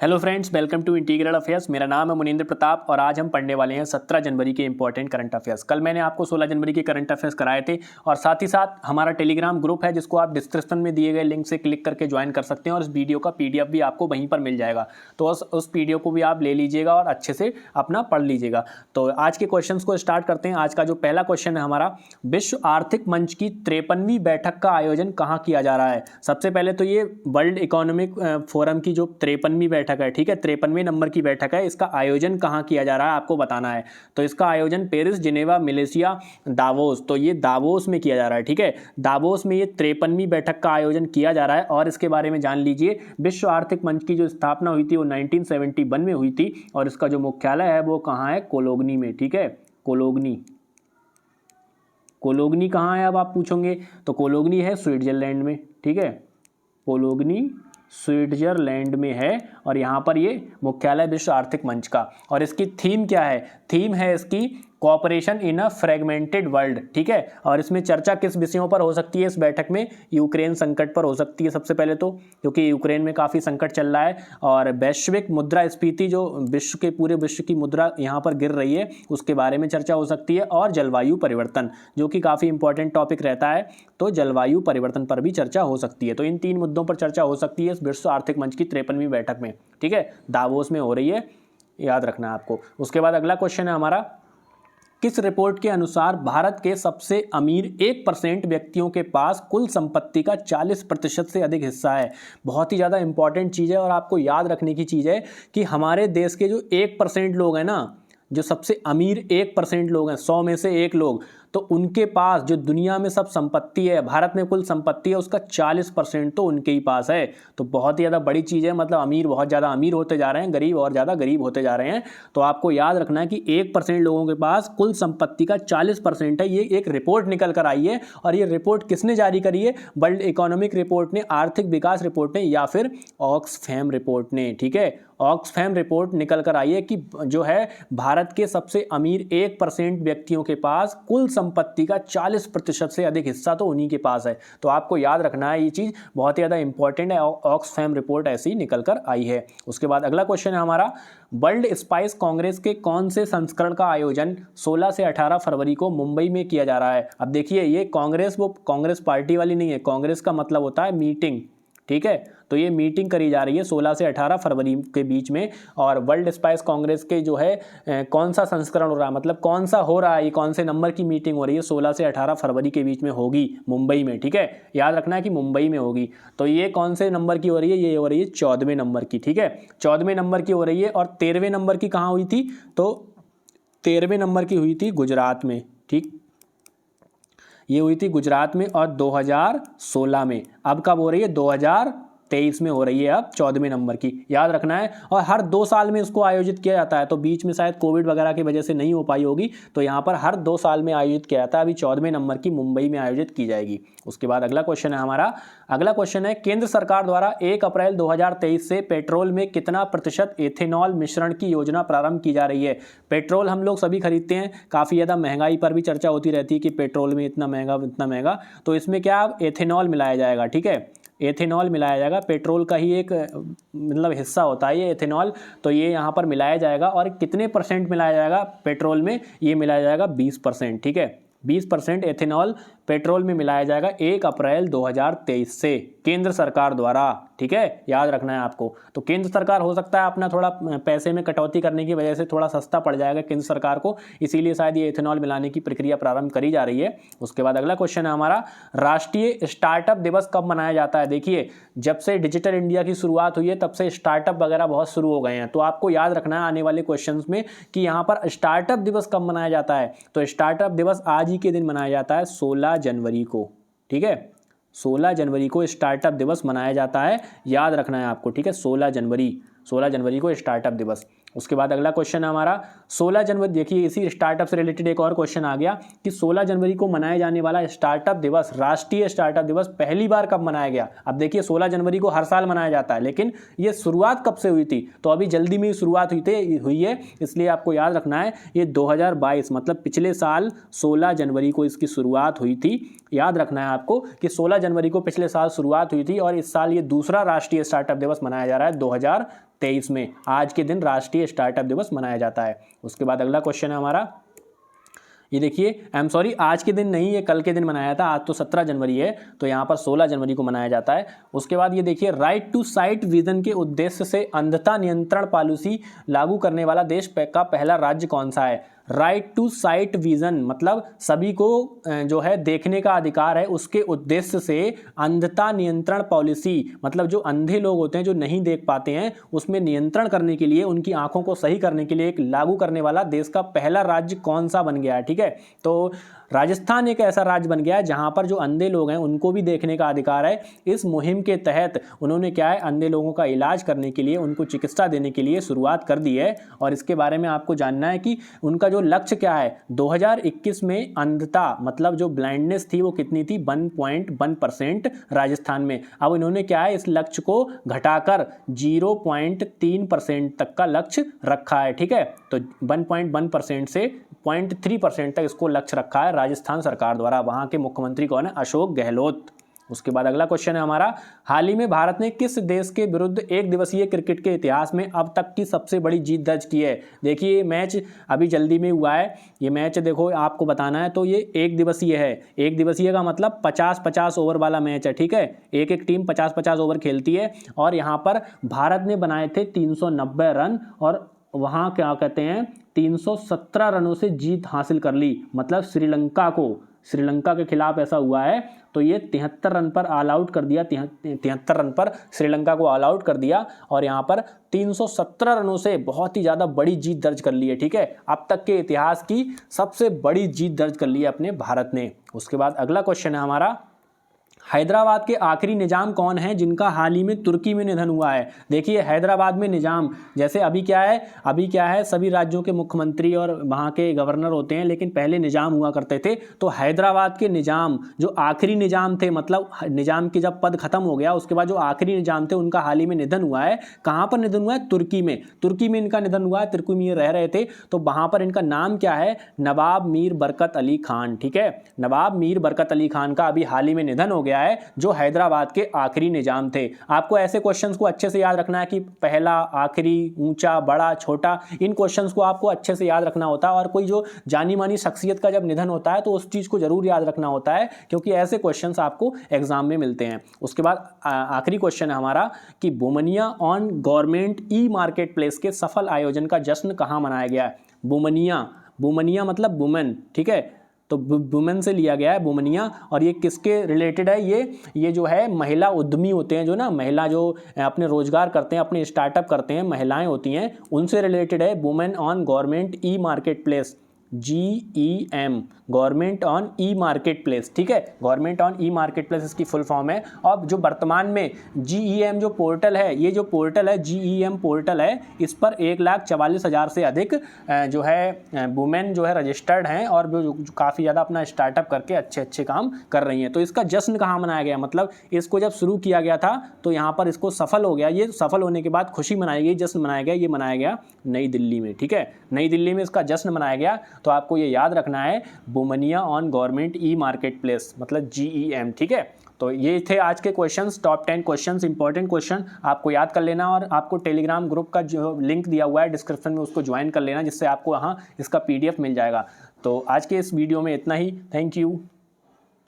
Hello friends, welcome to integral affairs. मेरा नाम है मुनींद्र प्रताप और आज हम पढ़ने वाले हैं 17 जनवरी के इंपॉर्टेंट करंट अफेयर्स। कल मैंने आपको 16 जनवरी के करंट अफेयर्स कराए थे और साथ ही साथ हमारा टेलीग्राम ग्रुप है जिसको आप डिस्क्रिप्शन में दिए गए लिंक से क्लिक करके ज्वाइन कर सकते हैं और इस वीडियो का पीडीएफ भी आपको वहीं पर मिल जाएगा। तो उस पीडीएफ को भी आप ले लीजिएगा और अच्छे से अपना पढ़ लीजिएगा। तो आज के क्वेश्चन को स्टार्ट करते हैं। आज का जो पहला क्वेश्चन है हमारा, विश्व आर्थिक मंच की 53वीं बैठक का आयोजन कहाँ किया जा रहा है। सबसे पहले तो ये वर्ल्ड इकोनॉमिक फोरम की जो 53वीं बैठक है, ठीक है, 53वें नंबर की बैठक है, इसका आयोजन कहाँ किया जा रहा है आपको बताना है। तो इसका आयोजन पेरिस, जिनेवा, मलेशिया, दावोस, तो ये दावोस में किया जा रहा है। ठीक है, दावोस में ये 53वीं बैठक का आयोजन किया जा रहा है और इसके बारे में जान लीजिए। विश्व आर्थिक मंच की जो स्थापना हुई थी वो 1971 में हुई थी और इसका जो मुख्यालय है वो कहाँ है, कोलोगनी में। ठीक है, कोलोगनी। कोलोगनी कहाँ है अब आप पूछोगे, तो कोलोगनी है स्विट्जरलैंड में। ठीक है, कोलोगनी स्विट्जरलैंड में है और यहाँ पर ये मुख्यालय विश्व आर्थिक मंच का। और इसकी थीम क्या है, थीम है इसकी कोऑपरेशन इन अ फ्रेगमेंटेड वर्ल्ड। ठीक है, और इसमें चर्चा किस विषयों पर हो सकती है इस बैठक में, यूक्रेन संकट पर हो सकती है सबसे पहले तो, क्योंकि यूक्रेन में काफ़ी संकट चल रहा है और वैश्विक मुद्रास्फीति जो विश्व के पूरे विश्व की मुद्रा यहाँ पर गिर रही है उसके बारे में चर्चा हो सकती है, और जलवायु परिवर्तन जो कि काफ़ी इंपॉर्टेंट टॉपिक रहता है, तो जलवायु परिवर्तन पर भी चर्चा हो सकती है। तो इन 3 मुद्दों पर चर्चा हो सकती है इस विश्व आर्थिक मंच की 53वीं बैठक में। ठीक है, दावोस में हो रही है, याद रखना है आपको। उसके बाद अगला क्वेश्चन है हमारा, किस रिपोर्ट के अनुसार भारत के सबसे अमीर 1% व्यक्तियों के पास कुल संपत्ति का 40% से अधिक हिस्सा है। बहुत ही ज़्यादा इंपॉर्टेंट चीज़ है और आपको याद रखने की चीज़ है कि हमारे देश के जो 1% लोग हैं ना, जो सबसे अमीर 1% लोग हैं, 100 में से 1 लोग, तो उनके पास जो दुनिया में सब संपत्ति है, भारत में कुल संपत्ति है उसका 40% तो उनके ही पास है। तो बहुत ही ज़्यादा बड़ी चीज़ है, मतलब अमीर बहुत ज़्यादा अमीर होते जा रहे हैं, गरीब और ज़्यादा गरीब होते जा रहे हैं। तो आपको याद रखना है कि 1% लोगों के पास कुल संपत्ति का 40% है। ये एक रिपोर्ट निकल कर आई है और ये रिपोर्ट किसने जारी करी है, वर्ल्ड इकोनॉमिक रिपोर्ट ने, आर्थिक विकास रिपोर्ट ने, या फिर ऑक्सफैम रिपोर्ट ने। ठीक है, ऑक्सफैम रिपोर्ट निकल कर आई है कि जो है भारत के सबसे अमीर 1% व्यक्तियों के पास कुल संपत्ति का 40% से अधिक हिस्सा तो उन्हीं के पास है। तो आपको याद रखना है, ये चीज़ बहुत ही ज़्यादा इंपॉर्टेंट है। ऑक्सफैम रिपोर्ट ऐसी निकल कर आई है। उसके बाद अगला क्वेश्चन है हमारा, वर्ल्ड स्पाइस कांग्रेस के कौन से संस्करण का आयोजन 16 से 18 फरवरी को मुंबई में किया जा रहा है। अब देखिए, ये कांग्रेस वो कांग्रेस पार्टी वाली नहीं है, कांग्रेस का मतलब होता है मीटिंग। ठीक है, तो ये मीटिंग करी जा रही है 16 से 18 फरवरी के बीच में। और वर्ल्ड स्पाइस कांग्रेस के जो है कौन सा संस्करण हो रहा है, मतलब कौन सा हो रहा है, ये कौन से नंबर की मीटिंग हो रही है, 16 से 18 फरवरी के बीच में होगी मुंबई में। ठीक है, याद रखना है कि मुंबई में होगी। तो ये कौन से नंबर की हो रही है, ये हो रही है 14वें नंबर की। ठीक है, 14वें नंबर की हो रही है। और 13वें नंबर की कहाँ हुई थी, तो 13वें नंबर की हुई थी गुजरात में। ठीक, ये हुई थी गुजरात में और 2016 में। अब कब हो रही है, 2023 में हो रही है, अब 14वें नंबर की, याद रखना है। और हर 2 साल में इसको आयोजित किया जाता है, तो बीच में शायद कोविड वगैरह की वजह से नहीं हो पाई होगी, तो यहाँ पर हर 2 साल में आयोजित किया जाता है। अभी 14वें नंबर की मुंबई में आयोजित की जाएगी। उसके बाद अगला क्वेश्चन है हमारा, अगला क्वेश्चन है, केंद्र सरकार द्वारा 1 अप्रैल 2023 से पेट्रोल में कितना प्रतिशत एथेनॉल मिश्रण की योजना प्रारंभ की जा रही है। पेट्रोल हम लोग सभी खरीदते हैं, काफ़ी ज़्यादा महंगाई पर भी चर्चा होती रहती है कि पेट्रोल में इतना महंगा, तो इसमें क्या एथेनॉल मिलाया जाएगा। ठीक है, एथेनॉल मिलाया जाएगा, पेट्रोल का ही एक मतलब हिस्सा होता है ये एथेनॉल, तो ये यहाँ पर मिलाया जाएगा। और कितने % मिलाया जाएगा पेट्रोल में, ये मिलाया जाएगा 20%। ठीक है, 20% एथेनॉल पेट्रोल में मिलाया जाएगा 1 अप्रैल 2023 से केंद्र सरकार द्वारा। ठीक है, याद रखना है आपको। तो केंद्र सरकार हो सकता है अपना थोड़ा पैसे में कटौती करने की वजह से थोड़ा सस्ता पड़ जाएगा केंद्र सरकार को, इसीलिए शायद ये एथेनॉल मिलाने की प्रक्रिया प्रारंभ करी जा रही है। उसके बाद अगला क्वेश्चन है हमारा, राष्ट्रीय स्टार्टअप दिवस कब मनाया जाता है। देखिए, जब से डिजिटल इंडिया की शुरुआत हुई है तब से स्टार्टअप वगैरह बहुत शुरू हो गए हैं, तो आपको याद रखना है आने वाले क्वेश्चन में कि यहाँ पर स्टार्टअप दिवस कब मनाया जाता है। तो स्टार्टअप दिवस आज ही के दिन मनाया जाता है, 16 जनवरी को। ठीक है, 16 जनवरी को स्टार्टअप दिवस मनाया जाता है, याद रखना है आपको। ठीक है, 16 जनवरी को स्टार्टअप दिवस। उसके बाद अगला क्वेश्चन है हमारा, 16 जनवरी, देखिए इसी स्टार्टअप से रिलेटेड एक और क्वेश्चन आ गया कि 16 जनवरी को मनाया जाने वाला स्टार्टअप दिवस, राष्ट्रीय स्टार्टअप दिवस पहली बार कब मनाया गया। अब देखिए, 16 जनवरी को हर साल मनाया जाता है, लेकिन ये शुरुआत कब से हुई थी, तो अभी जल्दी में शुरुआत हुई है, इसलिए आपको याद रखना है ये 2022 मतलब पिछले साल 16 जनवरी को इसकी शुरुआत हुई थी। याद रखना है आपको कि 16 जनवरी को पिछले साल शुरुआत हुई थी और इस साल ये दूसरा राष्ट्रीय स्टार्टअप दिवस मनाया जा रहा है 2023 में आज के दिन राष्ट्रीय स्टार्टअप दिवस मनाया जाता है। उसके बाद अगला क्वेश्चन है हमारा, ये देखिए, आई एम सॉरी, आज के दिन नहीं, ये कल के दिन मनाया था, आज तो 17 जनवरी है, तो यहाँ पर 16 जनवरी को मनाया जाता है। उसके बाद ये देखिए, राइट टू साइट विजन के उद्देश्य से अंधता नियंत्रण पॉलिसी लागू करने वाला देश का पहला राज्य कौन सा है। राइट टू साइट विजन मतलब सभी को जो है देखने का अधिकार है, उसके उद्देश्य से अंधता नियंत्रण पॉलिसी मतलब जो अंधे लोग होते हैं जो नहीं देख पाते हैं उसमें नियंत्रण करने के लिए, उनकी आंखों को सही करने के लिए एक लागू करने वाला देश का पहला राज्य कौन सा बन गया है। ठीक है, तो राजस्थान एक ऐसा राज्य बन गया है जहां पर जो अंधे लोग हैं उनको भी देखने का अधिकार है। इस मुहिम के तहत उन्होंने क्या है, अंधे लोगों का इलाज करने के लिए, उनको चिकित्सा देने के लिए शुरुआत कर दी है। और इसके बारे में आपको जानना है कि उनका जो लक्ष्य क्या है। 2021 में अंधता मतलब जो ब्लाइंडनेस थी वो कितनी थी, 1.1% राजस्थान में। अब इन्होंने क्या है, इस लक्ष्य को घटाकर 0.3% तक का लक्ष्य रखा है। ठीक है, तो 1.1% से 0.3% तक इसको लक्ष्य रखा है राजस्थान सरकार द्वारा। वहां के मुख्यमंत्री कौन है, अशोक गहलोत। उसके बाद अगला क्वेश्चन है हमारा, हाल ही में भारत ने किस देश के विरुद्ध एक दिवसीय क्रिकेट के इतिहास में अब तक की सबसे बड़ी जीत दर्ज की है। देखिए ये मैच अभी जल्दी में हुआ है, ये मैच देखो आपको बताना है, तो ये एक दिवसीय है। एक दिवसीय का मतलब 50-50 ओवर वाला मैच है। ठीक है, एक एक टीम 50-50 ओवर खेलती है और यहाँ पर भारत ने बनाए थे 390 रन और वहाँ क्या कहते हैं 317 रनों से जीत हासिल कर ली। मतलब श्रीलंका के खिलाफ ऐसा हुआ है, तो ये 73 रन पर ऑल आउट कर दिया, 73 रन पर श्रीलंका को ऑल आउट कर दिया और यहाँ पर 317 रनों से बहुत ही ज़्यादा बड़ी जीत दर्ज कर ली है। ठीक है, अब तक के इतिहास की सबसे बड़ी जीत दर्ज कर ली है अपने भारत ने। उसके बाद अगला क्वेश्चन है हमारा, हैदराबाद के आखिरी निजाम कौन है जिनका हाल ही में तुर्की में निधन हुआ है। देखिए हैदराबाद में निजाम, जैसे अभी क्या है सभी राज्यों के मुख्यमंत्री और वहाँ के गवर्नर होते हैं, लेकिन पहले निजाम हुआ करते थे। तो हैदराबाद के निजाम जो आखिरी निजाम थे, मतलब निजाम की जब पद खत्म हो गया उसके बाद जो आखिरी निजाम थे उनका हाल ही में निधन हुआ है। कहाँ पर निधन हुआ है, तुर्की में। तुर्की में इनका निधन हुआ है, तुर्की में रह रहे थे। तो वहाँ पर इनका नाम क्या है, नवाब मीर बरकत अली खान। ठीक है, नवाब मीर बरकत अली खान का अभी हाल ही में निधन हो गया है, जो हैदराबाद के आखिरी निजाम थे। आपको ऐसे क्वेश्चंस को अच्छे से याद रखना है कि पहला, आखिरी, ऊंचा, बड़ा, छोटा, इन क्वेश्चंस को आपको अच्छे से याद रखना होता है। और कोई जो जानी मानी शख्सियत का जब निधन होता है तो उस चीज को जरूर याद रखना होता है, क्योंकि ऐसे क्वेश्चंस आपको एग्जाम में मिलते हैं। उसके बाद आखिरी क्वेश्चन है हमारा कि बुमनिया on government e market place के सफल आयोजन का जश्न कहाँ मनाया गया है। बुमनिया मतलब वुमेन। ठीक है, तो वुमेन से लिया गया है बुमनिया। और ये किसके रिलेटेड है, ये जो है महिला उद्यमी होते हैं, जो ना महिला जो अपने रोजगार करते हैं, अपने स्टार्टअप करते हैं, महिलाएं होती हैं, उनसे रिलेटेड है। Women on government e market place, GEM, government on E market place. ठीक है, government on E market place इसकी फुल फॉर्म है। और जो वर्तमान में GEM जो पोर्टल है, ये जो पोर्टल है GEM पोर्टल है, इस पर 1,44,000 से अधिक जो है वुमेन जो है रजिस्टर्ड हैं और जो काफ़ी ज़्यादा अपना स्टार्टअप करके अच्छे काम कर रही हैं। तो इसका जश्न कहाँ मनाया गया, मतलब इसको जब शुरू किया गया था तो यहाँ पर इसको सफल हो गया, ये सफल होने के बाद खुशी मनाई गई, जश्न मनाया गया, ये मनाया गया नई दिल्ली में। ठीक है, नई दिल्ली में इसका जश्न मनाया गया। तो आपको ये याद रखना है, बुमनिया on government e market place मतलब GEM। ठीक है, तो ये थे आज के questions, top 10 questions, important question आपको याद कर लेना। और आपको टेलीग्राम ग्रुप का जो लिंक दिया हुआ है डिस्क्रिप्शन में, उसको ज्वाइन कर लेना, जिससे आपको यहाँ इसका PDF मिल जाएगा। तो आज के इस वीडियो में इतना ही। Thank you.